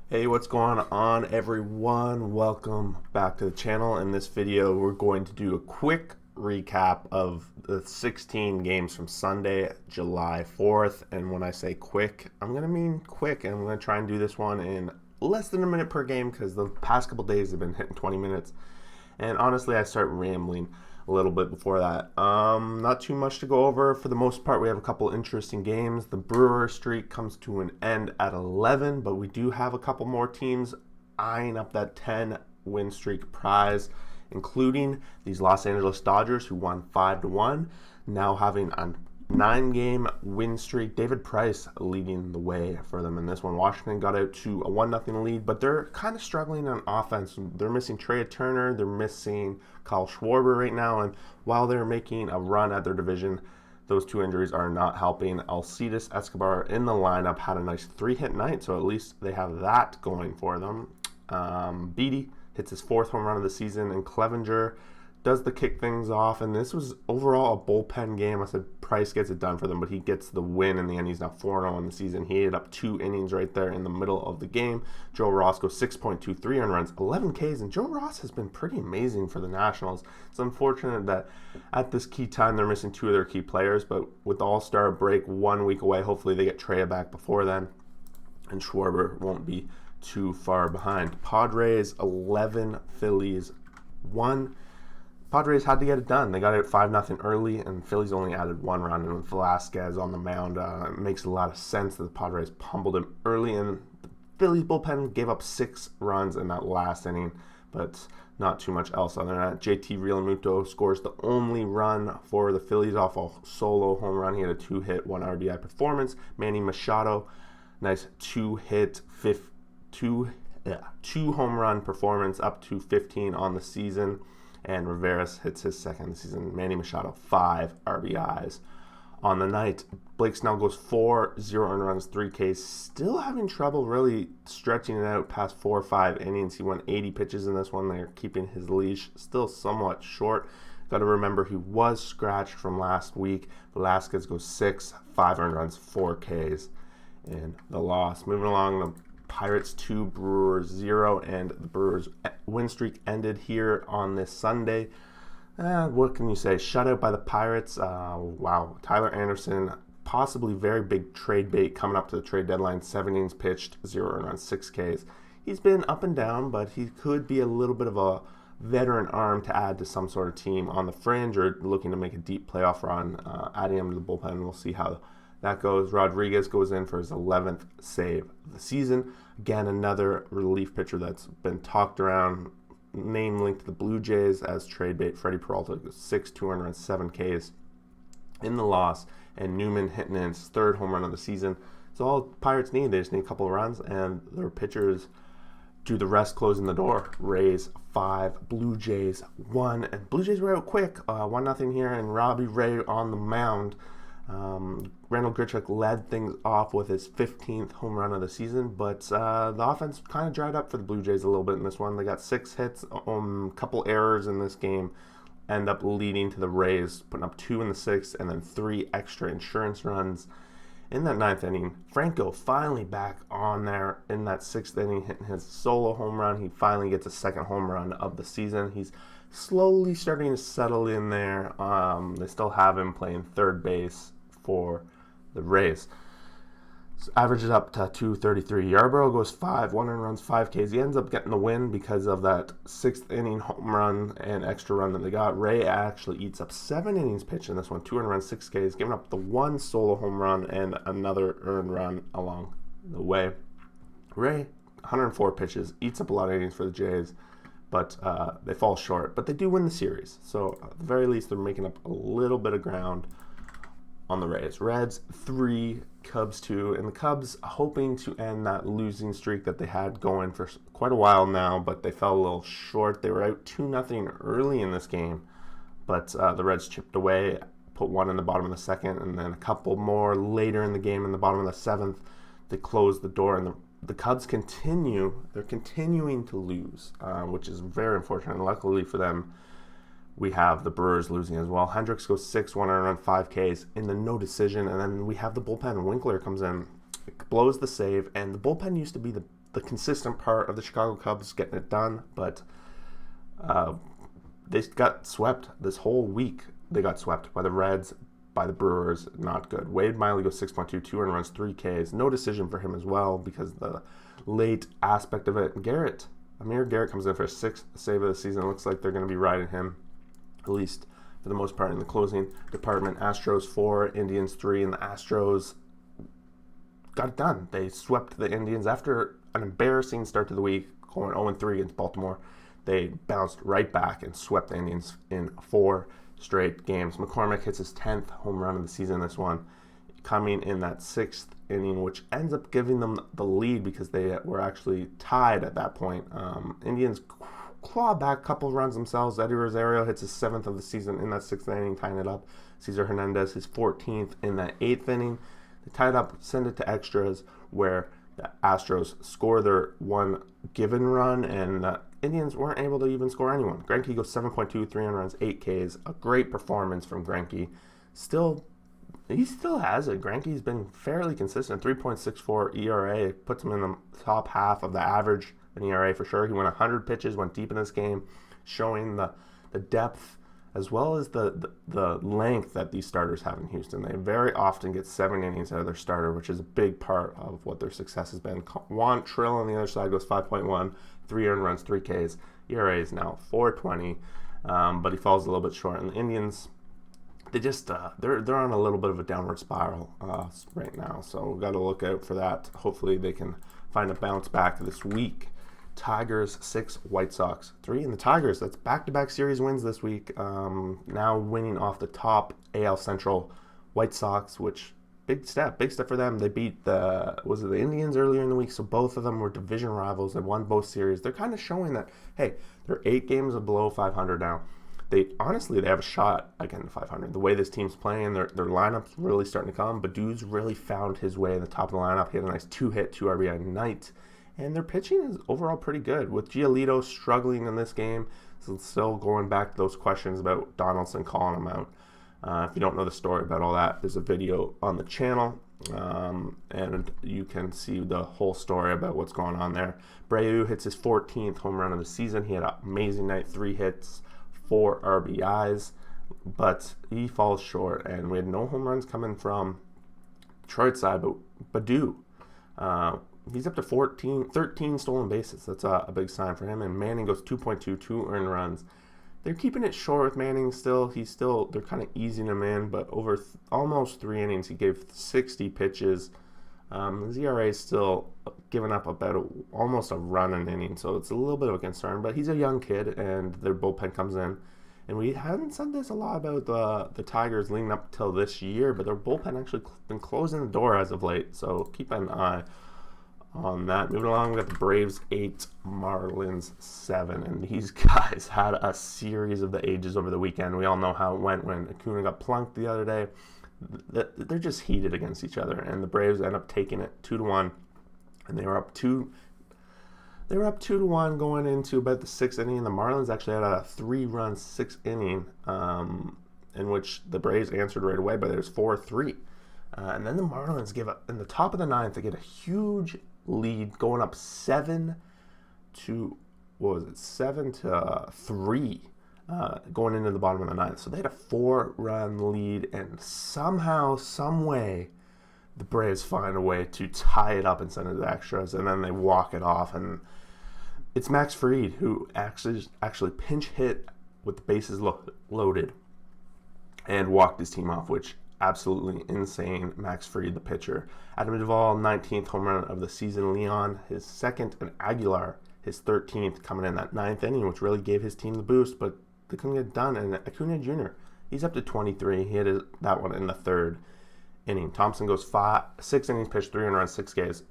Hey, what's going on, everyone? Welcome back to the channel. In this video, we're going to do a quick recap of the 16 games from Sunday, July 4th. And when I say quick, I'm going to mean quick. And I'm going to try and do this one in less than a minute per game because the past couple days have been hitting 20 minutes. And honestly, I start rambling a little bit before that. Not too much to go over. For the most part, we have a couple interesting games. The Brewer streak comes to an end at 11, but we do have a couple more teams eyeing up that 10 win streak prize, including these Los Angeles Dodgers, who won 5-1, now having a 9-game win streak. David Price leading the way for them in this one. Washington got out to a 1-0 lead, but they're kind of struggling on offense. They're missing Trey Turner, they're missing Kyle Schwarber right now, and while they're making a run at their division, those two injuries are not helping. Alcides Escobar in the lineup had a nice 3-hit night, so at least they have that going for them. Beatty hits his 4th home run of the season, and Clevenger does the kick things off, and this was overall a bullpen game. I said Price gets it done for them, but he gets the win in the end. He's now 4-0 in the season. He ate up 2 innings right there in the middle of the game. Joe Ross goes 6.23 earned runs, 11 Ks, and Joe Ross has been pretty amazing for the Nationals. It's unfortunate that at this key time they're missing 2 of their key players, but with the All-Star break 1 week away, hopefully they get Trey back before then, and Schwarber won't be too far behind. Padres 11, Phillies 1. Padres had to get it done. They got it 5-0 early, and Phillies only added 1 run. And with Velasquez on the mound, it makes a lot of sense that the Padres pummeled him early, and the Phillies bullpen gave up 6 runs in that last inning, but not too much else other than that. JT Realmuto scores the only run for the Phillies off a solo home run. He had a 2-hit, 1 RBI performance. Manny Machado, nice 2-hit, 2 home run performance, up to 15 on the season. And Rivera hits his 2nd this season. Manny Machado, 5 RBIs on the night. Blake Snell goes 4, 0 earned runs, 3 Ks. Still having trouble really stretching it out past 4 or 5 innings. He went 80 pitches in this one. They're keeping his leash still somewhat short. Got to remember he was scratched from last week. Velasquez goes 6, 5 earned runs, 4 Ks in the loss. Moving along, the Pirates 2, Brewers 0, and the Brewers win streak ended here on this Sunday. What can you say? Shutout by the Pirates. Wow. Tyler Anderson, possibly very big trade bait coming up to the trade deadline. 7 innings pitched, 0 earned runs, 6 Ks. He's been up and down, but he could be a little bit of a veteran arm to add to some sort of team on the fringe or looking to make a deep playoff run. Adding him to the bullpen, we'll see how that goes. Rodriguez goes in for his 11th save of the season. Again, another relief pitcher that's been talked around, name linked to the Blue Jays as trade bait. Freddie Peralta goes 6, 2 earned runs, 7 Ks in the loss. And Newman hitting in his 3rd home run of the season. It's all Pirates need. They just need a couple of runs, and their pitchers do the rest, closing the door. Rays 5, Blue Jays 1. And Blue Jays were out quick, 1-0 here, and Robbie Ray on the mound. Randall Grichuk led things off with his 15th home run of the season, but the offense kind of dried up for the Blue Jays a little bit in this one. They got 6 hits, a couple errors in this game, end up leading to the Rays putting up 2 in the 6th, and then 3 extra insurance runs in that 9th inning. Franco finally back on there in that 6th inning, hitting his solo home run. He finally gets a 2nd home run of the season. He's slowly starting to settle in there. They still have him playing 3rd base for the Rays. So averages up to 233. Yarbrough goes 5, 1 earned runs, 5 Ks. He ends up getting the win because of that 6th inning home run and extra run that they got. Ray actually eats up 7 innings pitched in this one, 2 earned runs, 6 Ks, giving up the 1 solo home run and another earned run along the way. Ray, 104 pitches, eats up a lot of innings for the Jays, but they fall short. But they do win the series, so at the very least they're making up a little bit of ground on the Rays. Reds 3, Cubs 2, and the Cubs hoping to end that losing streak that they had going for quite a while now, but they fell a little short. They were out 2-0 early in this game, but the Reds chipped away, put 1 in the bottom of the 2nd, and then a couple more later in the game in the bottom of the 7th to close the door, and the Cubs they're continuing to lose, which is very unfortunate. And luckily for them, we have the Brewers losing as well. Hendricks goes 6, 1 earned run, 5 Ks in the no decision, and then we have the bullpen. Winkler comes in, blows the save, and the bullpen used to be the consistent part of the Chicago Cubs getting it done, but they got swept this whole week. They got swept by the Reds, by the Brewers. Not good. Wade Miley goes 6.2, 2 earned runs, 3 Ks. No decision for him as well because the late aspect of it. Amir Garrett comes in for a 6th save of the season. It looks like they're going to be riding him, at least for the most part, in the closing department. Astros 4, Indians 3, and the Astros got it done. They swept the Indians after an embarrassing start to the week, going 0-3 against Baltimore. They bounced right back and swept the Indians in 4 straight games. McCormick hits his 10th home run of the season, this one, coming in that 6th inning, which ends up giving them the lead because they were actually tied at that point. Indians claw back a couple runs themselves. Eddie Rosario hits his 7th of the season in that 6th inning, tying it up. Cesar Hernandez, his 14th in that 8th inning. They tie it up, send it to extras, where the Astros score their one given run, and the Indians weren't able to even score anyone. Greinke goes 7.2, 3 runs, 8 Ks. A great performance from Greinke. He still has it. Greinke's been fairly consistent. 3.64 ERA puts him in the top half of the average in ERA for sure. He went 100 pitches, went deep in this game, showing the depth as well as the length that these starters have in Houston. They very often get 7 innings out of their starter, which is a big part of what their success has been. Juan Trill on the other side goes 5.1, 3 earned runs, 3 Ks. ERA is now 4.20, but he falls a little bit short. And the Indians, they just they're on a little bit of a downward spiral right now, so we've got to look out for that. Hopefully they can find a bounce back this week. Tigers 6, White Sox 3, and the Tigers, that's back-to-back series wins this week, now winning off the top AL Central White Sox, which big step for them. They beat the Indians earlier in the week, so both of them were division rivals. They won both series. They're kind of showing that, hey, they're 8 games below 500 now. They have a shot again to 500. The way this team's playing, their lineup's really starting to come. Badu's really found his way in the top of the lineup. He had a nice 2-hit, 2 RBI night. And their pitching is overall pretty good. With Giolito struggling in this game, so still going back to those questions about Donaldson calling him out. If you don't know the story about all that, there's a video on the channel, and you can see the whole story about what's going on there. Breu hits his 14th home run of the season. He had an amazing night, 3 hits, 4 RBIs, but he falls short, and we had no home runs coming from Detroit's side, but Badu, he's up to 13 stolen bases. That's a big sign for him. And Manning goes 2.2, 2 earned runs. They're keeping it short with Manning still. They're kind of easing him in, but over almost 3 innings, he gave 60 pitches. His ERA is still giving up about almost a run an inning, so it's a little bit of a concern. But he's a young kid, and their bullpen comes in. And we haven't said this a lot about the Tigers leading up till this year, but their bullpen actually been closing the door as of late. So keep an eye on that. Moving along, we got the Braves 8, Marlins 7, and these guys had a series of the ages over the weekend. We all know how it went when Acuna got plunked the other day. They're just heated against each other, and the Braves end up taking it 2-1, and they were up 2-1 going into about the 6th inning. The Marlins actually had a 3-run 6th inning, in which the Braves answered right away, but it was 4-3. And then the Marlins give up in the top of the 9th. They get a huge lead, going up 7-3, going into the bottom of the 9th. So they had a 4-run lead, and somehow, some way, the Braves find a way to tie it up and send it to the extras, and then they walk it off. And it's Max Fried who actually pinch hit with the bases loaded and walked his team off, which absolutely insane. Max Fried, the pitcher. Adam Duvall, 19th home run of the season. Leon, his 2nd, and Aguilar, his 13th, coming in that 9th inning, which really gave his team the boost, but they couldn't get it done. And Acuna Jr., he's up to 23. He hit that one in the 3rd inning. Thompson goes 6 innings pitched, 3 runs, 6 Ks.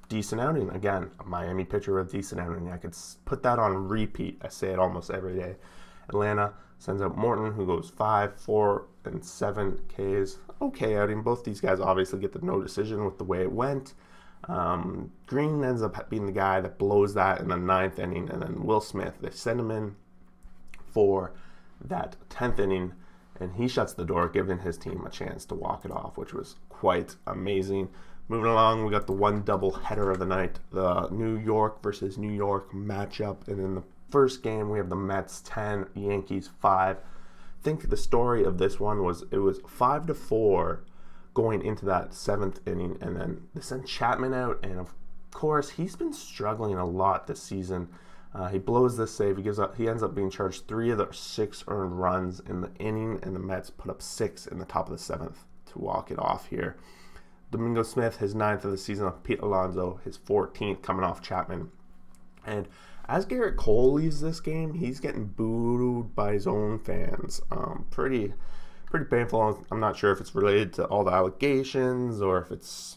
Decent outing. Again, a Miami pitcher with decent outing. I could put that on repeat. I say it almost every day. Atlanta sends out Morton, who goes 5, 4, and 7 Ks. Okay outing. Both these guys obviously get the no decision with the way it went. Green ends up being the guy that blows that in the 9th inning, and then Will Smith, they send him in for that 10th inning, and he shuts the door, giving his team a chance to walk it off, which was quite amazing. Moving along, we got the one double header of the night, the New York versus New York matchup. And in the first game, we have the Mets 10, Yankees 5. I think the story of this one was it was 5-4 going into that seventh inning, and then they sent Chapman out, and of course he's been struggling a lot this season. He blows this save. He ends up being charged 3 of the 6 earned runs in the inning, and the Mets put up 6 in the top of the 7th to walk it off here. Domingo Smith, his 9th of the season off Pete Alonso, his 14th coming off Chapman. And as Garrett Cole leaves this game, he's getting booed by his own fans. Pretty painful. I'm not sure if it's related to all the allegations or if it's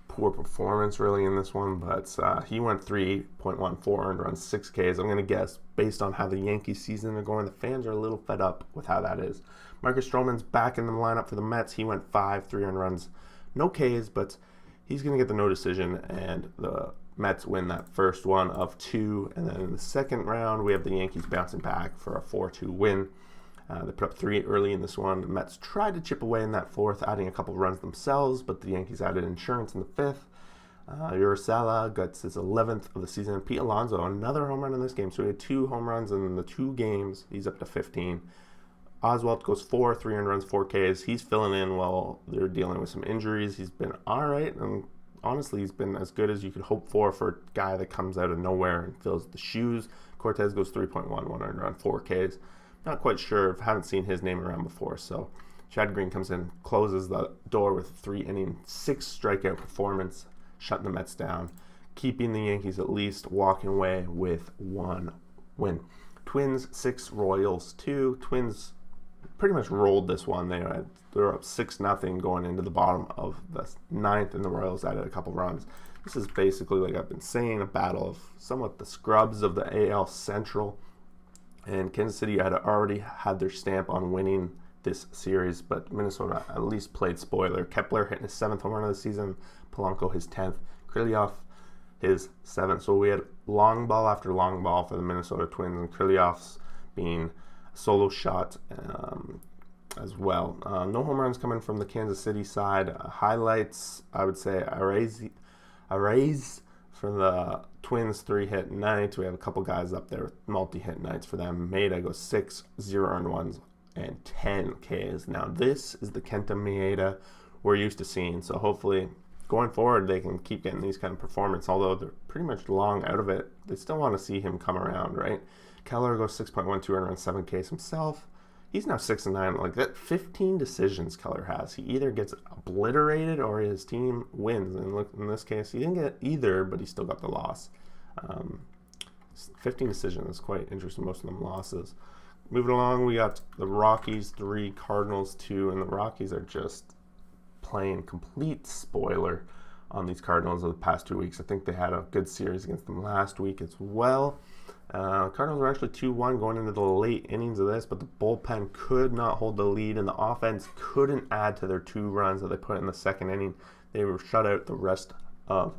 poor performance really in this one, but he went 3.14 earned runs, 6 Ks. I'm going to guess based on how the Yankees season are going, the fans are a little fed up with how that is. Marcus Stroman's back in the lineup for the Mets. He went 5, 3 earned runs, no Ks, but he's going to get the no decision, and the Mets win that first one of 2. And then in the second round, we have the Yankees bouncing back for a 4-2 win. They put up 3 early in this one. The Mets tried to chip away in that 4th, adding a couple of runs themselves, but the Yankees added insurance in the 5th. Urshela gets his 11th of the season. Pete Alonso, another home run in this game. So he had 2 home runs in the 2 games. He's up to 15. Oswalt goes 4, 3 earned runs, 4 Ks. He's filling in while they're dealing with some injuries. He's been all right, and honestly, he's been as good as you could hope for a guy that comes out of nowhere and fills the shoes. Cortez goes 3.1, 1 earned run, 4 Ks. Not quite sure. Haven't seen his name around before. So Chad Green comes in, closes the door with 3 inning, 6 strikeout performance, shutting the Mets down, keeping the Yankees at least walking away with 1 win. Twins 6, Royals 2. Twins pretty much rolled this one. They were up 6-0 going into the bottom of the 9th, and the Royals added a couple runs. This is basically, like I've been saying, a battle of somewhat the scrubs of the AL Central. And Kansas City had already had their stamp on winning this series, but Minnesota at least played spoiler. Kepler hitting his 7th home run of the season, Polanco his 10th, Krylov his 7th. So we had long ball after long ball for the Minnesota Twins, and Krylov's being a solo shot as well. No home runs coming from the Kansas City side. Highlights, I would say, Arraez from the Twins 3-hit night. We have a couple guys up there with multi-hit nights for them. Maeda goes 6, 0 earned runs, and 10 Ks. Now this is the Kenta Maeda we're used to seeing. So hopefully going forward they can keep getting these kind of performance. Although they're pretty much long out of it, they still want to see him come around, right? Keller goes 6.12 earned runs, 7 Ks himself. He's now 6-9. Like that, 15 decisions Keller has. He either gets obliterated or his team wins. And look, in this case, he didn't get either, but he still got the loss. 15 decisions is quite interesting. Most of them losses. Moving along, we got the Rockies 3, Cardinals 2, and the Rockies are just playing complete spoiler on these Cardinals of the past 2 weeks. I think they had a good series against them last week as well. Cardinals were actually 2-1 going into the late innings of this, but the bullpen could not hold the lead, and the offense couldn't add to their 2 runs that they put in the second inning. They were shut out the rest of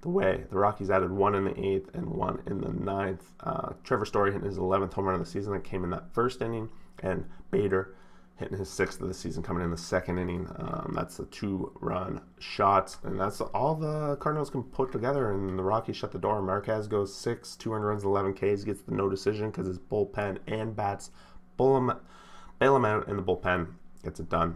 the way. The Rockies added 1 in the 8th and 1 in the 9th. Trevor Story hitting his 11th home run of the season that came in that first inning, and Bader hitting his 6th of the season coming in the second inning. That's a 2-run shot, and that's all the Cardinals can put together, and the Rockies shut the door. Marquez goes 6, 2 earned runs, 11 Ks, gets the no decision because his bullpen and bats bail him out, and the bullpen gets it done.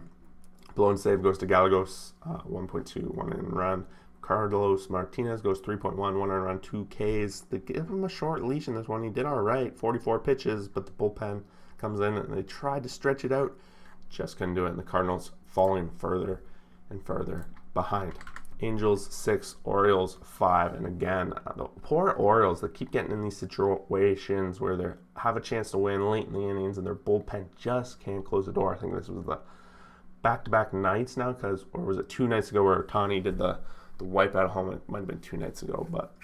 Blown save goes to Gallegos, 1.2, 1 earned run. Carlos Martinez goes 3.1, 1 earned run, 2 Ks. They give him a short leash in this one. He did all right, 44 pitches, but the bullpen comes in and they tried to stretch it out. Just couldn't do it, and the Cardinals falling further and further behind. Angels 6, Orioles 5, and again, the poor Orioles that keep getting in these situations where they have a chance to win late in the innings and their bullpen just can't close the door. I think this was the back-to-back nights now, or was it 2 nights ago where Ohtani did the wipeout at home? It might have been 2 nights ago, but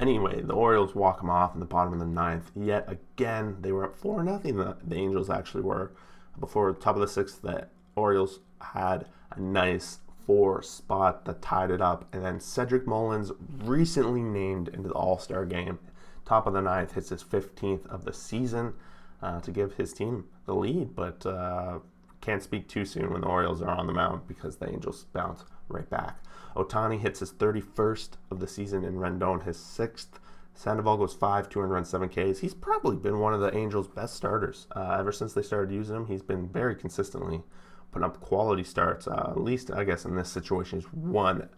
anyway, the Orioles walk them off in the bottom of the 9th. Yet again, they were up 4-0. The Angels actually were. Before the top of the 6th, the Orioles had a nice 4 spot that tied it up. And then Cedric Mullins, recently named into the All-Star game, top of the 9th, hits his 15th of the season to give his team the lead. But can't speak too soon when the Orioles are on the mound because the Angels bounce right back. Ohtani hits his 31st of the season in Rendon, his 6th. Sandoval goes 5, 2 runs, 7 Ks. He's probably been one of the Angels' best starters. Ever since they started using him, he's been very consistently putting up quality starts. At least, I guess, in this situation, he's one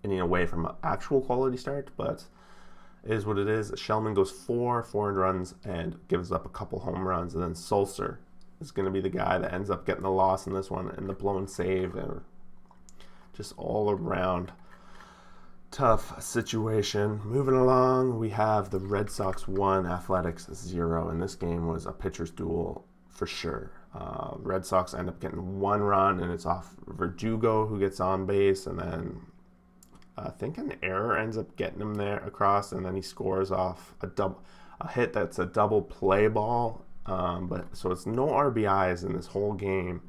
inning away from an actual quality start, but it is what it is. Shellman goes 4 runs, and gives up a couple home runs. And then Sulcer is going to be the guy that ends up getting the loss in this one, and the blown save, and just all around tough situation. Moving along, we have the Red Sox 1, Athletics 0, and this game was a pitcher's duel for sure. Red Sox end up getting 1 run, and it's off Verdugo, who gets on base, and then I think an error ends up getting him there across, and then he scores off a hit that's a double play ball. But so it's no RBIs in this whole game,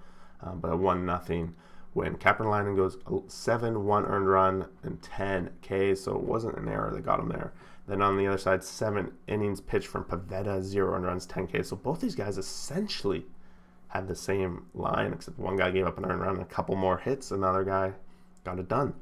but a 1-0 win. Kapralainen goes 7, 1 earned run, and 10 Ks, so it wasn't an error that got him there. Then on the other side, 7 innings pitched from Pivetta, 0 earned runs, 10 Ks. So both these guys essentially had the same line, except one guy gave up an earned run and a couple more hits. Another guy got it done.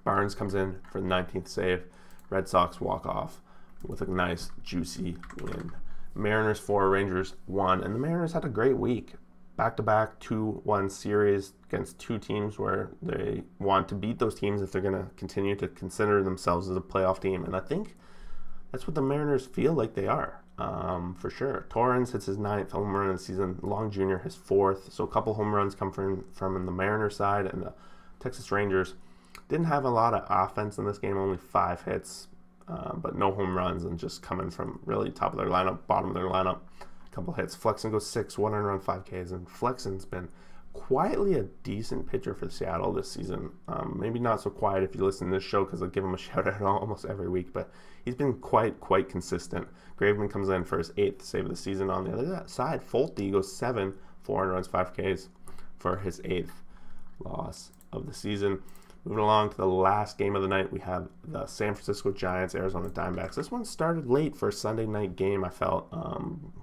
Barnes comes in for the 19th save. Red Sox walk off with a nice, juicy win. Mariners 4, Rangers 1, and the Mariners had a great week. Back-to-back 2-1 series against 2 teams where they want to beat those teams if they're going to continue to consider themselves as a playoff team. And I think that's what the Mariners feel like they are, for sure. Torrens hits his 9th home run of the season. Long Jr. his 4th. So a couple home runs come from the Mariners side, and the Texas Rangers didn't have a lot of offense in this game, only 5 hits, but no home runs, and just coming from really top of their lineup, bottom of their lineup. Couple hits. Flexen goes 6, 1 earned run, 5 Ks, and Flexen's been quietly a decent pitcher for Seattle this season. Maybe not so quiet if you listen to this show, because I give him a shout out almost every week, but he's been quite consistent. Graveman comes in for his 8th save of the season. On the other side, Folty goes 7, 4 earned runs, 5 Ks for his 8th loss of the season. Moving along to the last game of the night, we have the San Francisco Giants, Arizona Diamondbacks. This one started late for a Sunday night game, I felt.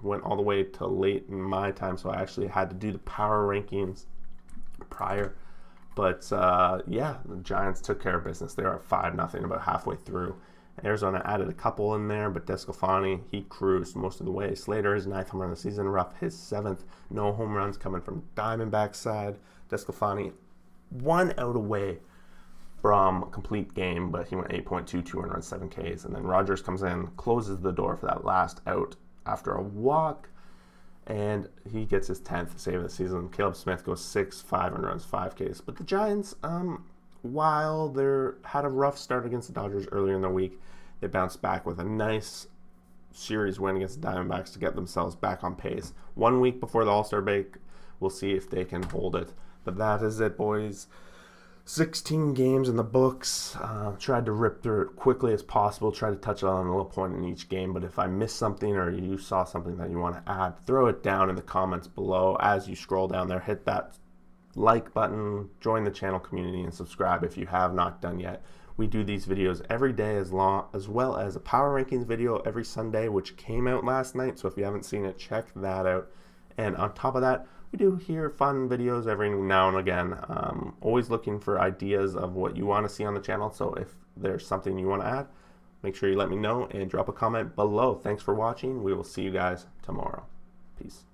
Went all the way to late in my time, so I actually had to do the power rankings prior. But, yeah, the Giants took care of business. They were at 5-0 about halfway through. Arizona added a couple in there, but DeSclafani, he cruised most of the way. Slater, his 9th home run of the season. Ruff, his 7th. No home runs coming from Diamondback side. DeSclafani, 1 out away from a complete game, but he went 8.2, 2 earned runs, 7 Ks. And then Rogers comes in, closes the door for that last out after a walk, and he gets his 10th save of the season. Caleb Smith goes 6, 5 earned runs, 5 Ks. But the Giants, while they had a rough start against the Dodgers earlier in the week, they bounced back with a nice series win against the Diamondbacks to get themselves back on pace. 1 week before the All-Star break, we'll see if they can hold it. But that is it, boys. 16 games in the books. Tried to rip through it quickly as possible. Tried to touch on a little point in each game. But if I missed something or you saw something that you want to add, throw it down in the comments below. As you scroll down there, hit that like button, join the channel community, and subscribe if you have not done yet. We do these videos every day, as well as a power rankings video every Sunday, which came out last night. So if you haven't seen it, check that out. And on top of that, we do here fun videos every now and again. Always looking for ideas of what you want to see on the channel. So if there's something you want to add, make sure you let me know and drop a comment below. Thanks for watching. We will see you guys tomorrow. Peace.